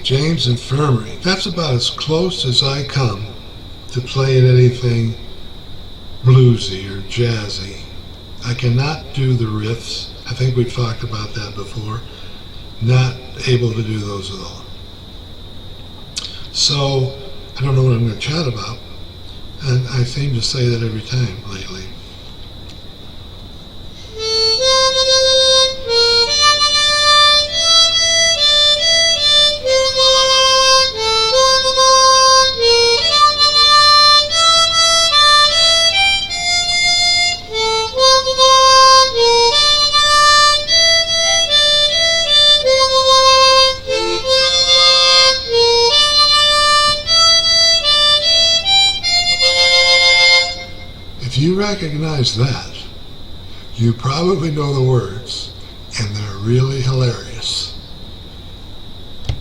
James Infirmary. That's about as close as I come to playing anything bluesy or jazzy. I cannot do the riffs. I think we've talked about that before. Not able to do those at all. So I don't know what I'm going to chat about, and I seem to say that every time lately. If you recognize that, you probably know the words, and they're really hilarious.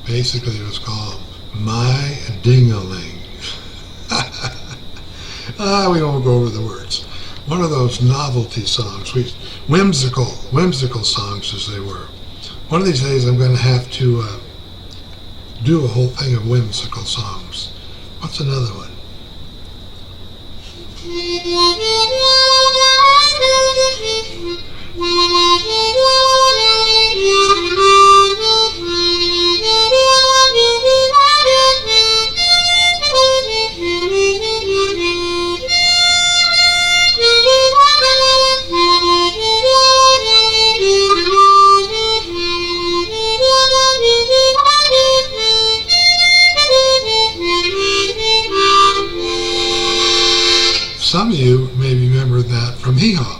Basically, it was called My Ding-a-ling. We won't go over the words. One of those novelty songs, whimsical songs as they were. One of these days I'm going to have to do a whole thing of whimsical songs. What's another one? Some of you may remember that from Hee Haw,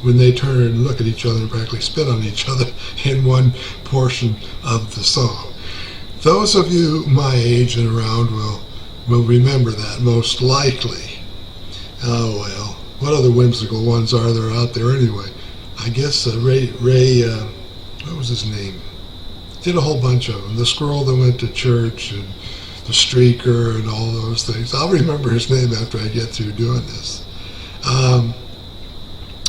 when they turn and look at each other and practically spit on each other in one portion of the song. Those of you my age and around will remember that most likely. Oh well, what other whimsical ones are there out there anyway? I guess Ray, what was his name? Did a whole bunch of them. The Squirrel That Went to Church and the Streaker and all those things. I'll remember his name after I get through doing this. I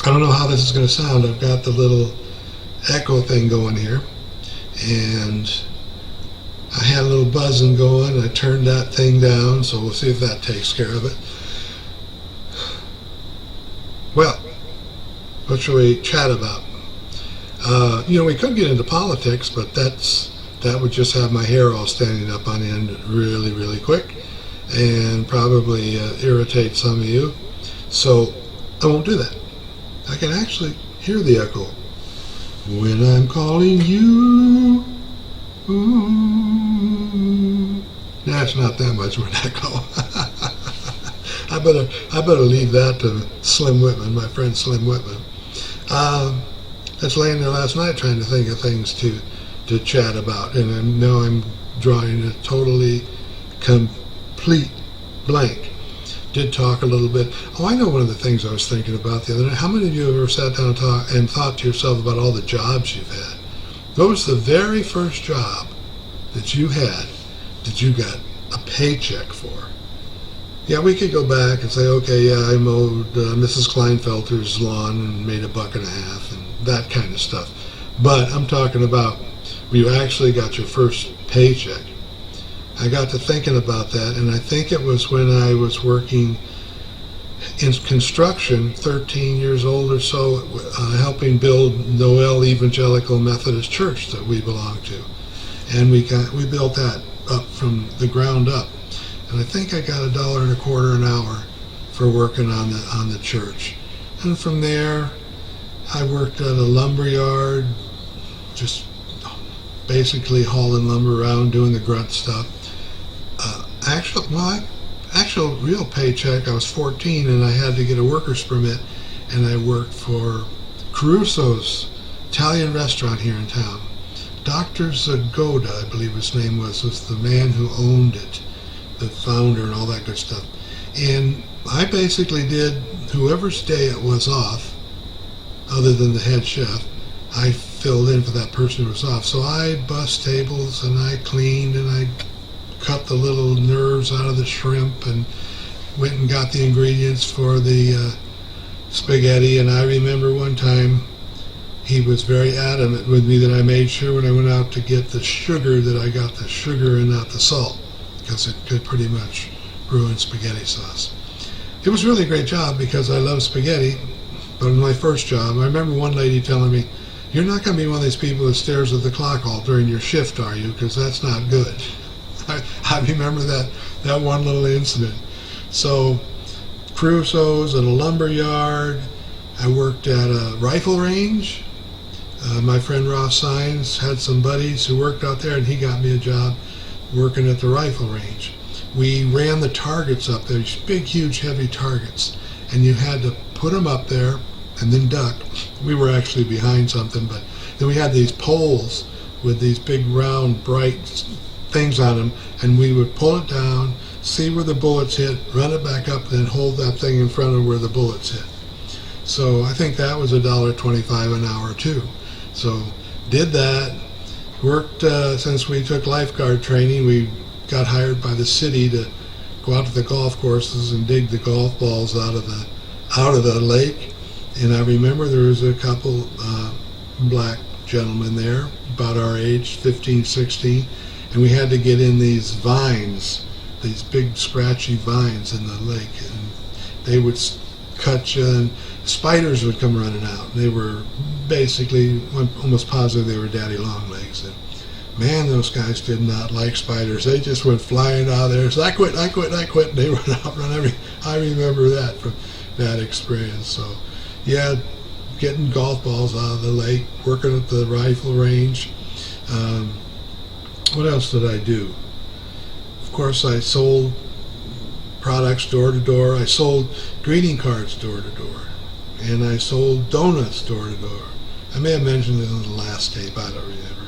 don't know how this is going to sound. I've got the little echo thing going here, and I had a little buzzing going. I turned that thing down, so we'll see if that takes care of it. Well, what shall we chat about? We could get into politics, but that would just have my hair all standing up on end really, really quick and probably irritate some of you. So I won't do that. I can actually hear the echo. When I'm calling you, ooh. That's not that much of an echo. I better leave that to Slim Whitman, my friend Slim Whitman. I was laying there last night trying to think of things to chat about, and I know I'm drawing a totally complete blank. Did talk a little bit. Oh, I know one of the things I was thinking about the other night. How many of you have ever sat down and thought to yourself about all the jobs you've had? What was the very first job that you had that you got a paycheck for? Yeah, we could go back and say, okay, yeah, I mowed Mrs. Kleinfelter's lawn and made $1.50 and that kind of stuff. But I'm talking about where you actually got your first paycheck. I got to thinking about that, and I think it was when I was working in construction, 13 years old or so, helping build Noel Evangelical Methodist Church that we belong to. And we built that up from the ground up. And I think I got $1.25 an hour for working on the church. And from there, I worked at a lumber yard, just basically hauling lumber around, doing the grunt stuff. Actual real paycheck, I was 14 and I had to get a worker's permit, and I worked for Caruso's Italian restaurant here in town. Dr. Zagoda, I believe his name was the man who owned it, the founder and all that good stuff. And I basically did whoever's day it was off, other than the head chef, I filled in for that person who was off. So I bussed tables and I cleaned and I cut the little nerves out of the shrimp and went and got the ingredients for the spaghetti. And I remember one time he was very adamant with me that I made sure when I went out to get the sugar that I got the sugar and not the salt, because it could pretty much ruin spaghetti sauce. It was really a great job because I love spaghetti, but in my first job, I remember one lady telling me, "You're not going to be one of these people that stares at the clock all during your shift, are you? Because that's not good." I remember that one little incident. So, Crusoe's at a lumber yard. I worked at a rifle range. My friend Ross Sines had some buddies who worked out there, and he got me a job working at the rifle range. We ran the targets up there, these big, huge, heavy targets, and you had to put them up there and then duck. We were actually behind something, but then we had these poles with these big, round, bright things on them, and we would pull it down, see where the bullets hit, run it back up, and then hold that thing in front of where the bullets hit. So I think that was $1.25 an hour too. So did that, worked since we took lifeguard training. We got hired by the city to go out to the golf courses and dig the golf balls out of the lake. And I remember there was a couple black gentlemen there about our age, 15, 16, and we had to get in these vines, these big scratchy vines in the lake, and they would cut you, and spiders would come running out. They were basically, I'm almost positive they were daddy long legs. And man, those guys did not like spiders. They just went flying out of there. So I quit. And they run out, I remember that from that experience. So yeah, getting golf balls out of the lake, working at the rifle range. What else did I do? Of course, I sold products door to door. I sold greeting cards door to door. And I sold donuts door to door. I may have mentioned it on the last tape, I don't remember.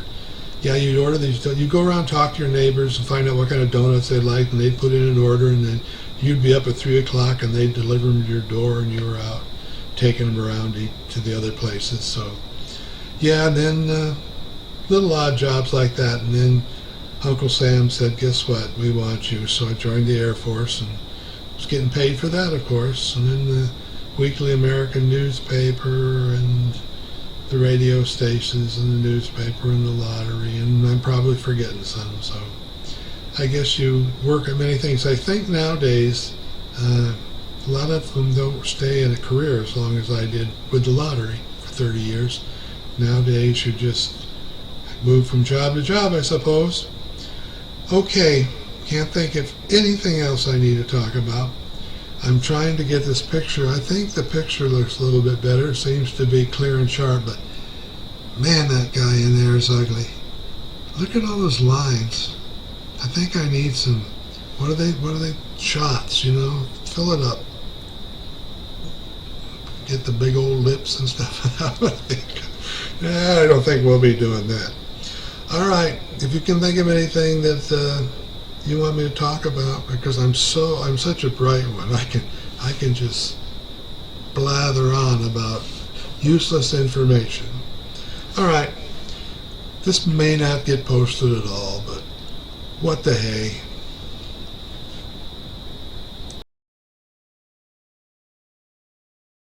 Yeah, you'd order these, you'd go around, talk to your neighbors and find out what kind of donuts they liked, and they'd put in an order, and then you'd be up at 3 o'clock and they'd deliver them to your door, and you were out taking them around to the other places. So yeah, and then little odd jobs like that. And then Uncle Sam said, "Guess what, we want you." So I joined the Air Force and was getting paid for that, of course. And then the Weekly American newspaper and the radio stations and the newspaper and the lottery, and I'm probably forgetting some. So I guess you work at many things. I think nowadays a lot of them don't stay in a career as long as I did with the lottery for 30 years. Nowadays you just move from job to job, I suppose. Okay, can't think of anything else I need to talk about. I'm trying to get this picture. I think the picture looks a little bit better. It seems to be clear and sharp, but man, that guy in there is ugly. Look at all those lines. I think I need some, what are they, shots, you know, fill it up. Get the big old lips and stuff. I don't think we'll be doing that. All right, if you can think of anything that you want me to talk about, because I'm such a bright one, I can just blather on about useless information. All right, this may not get posted at all, but what the hey.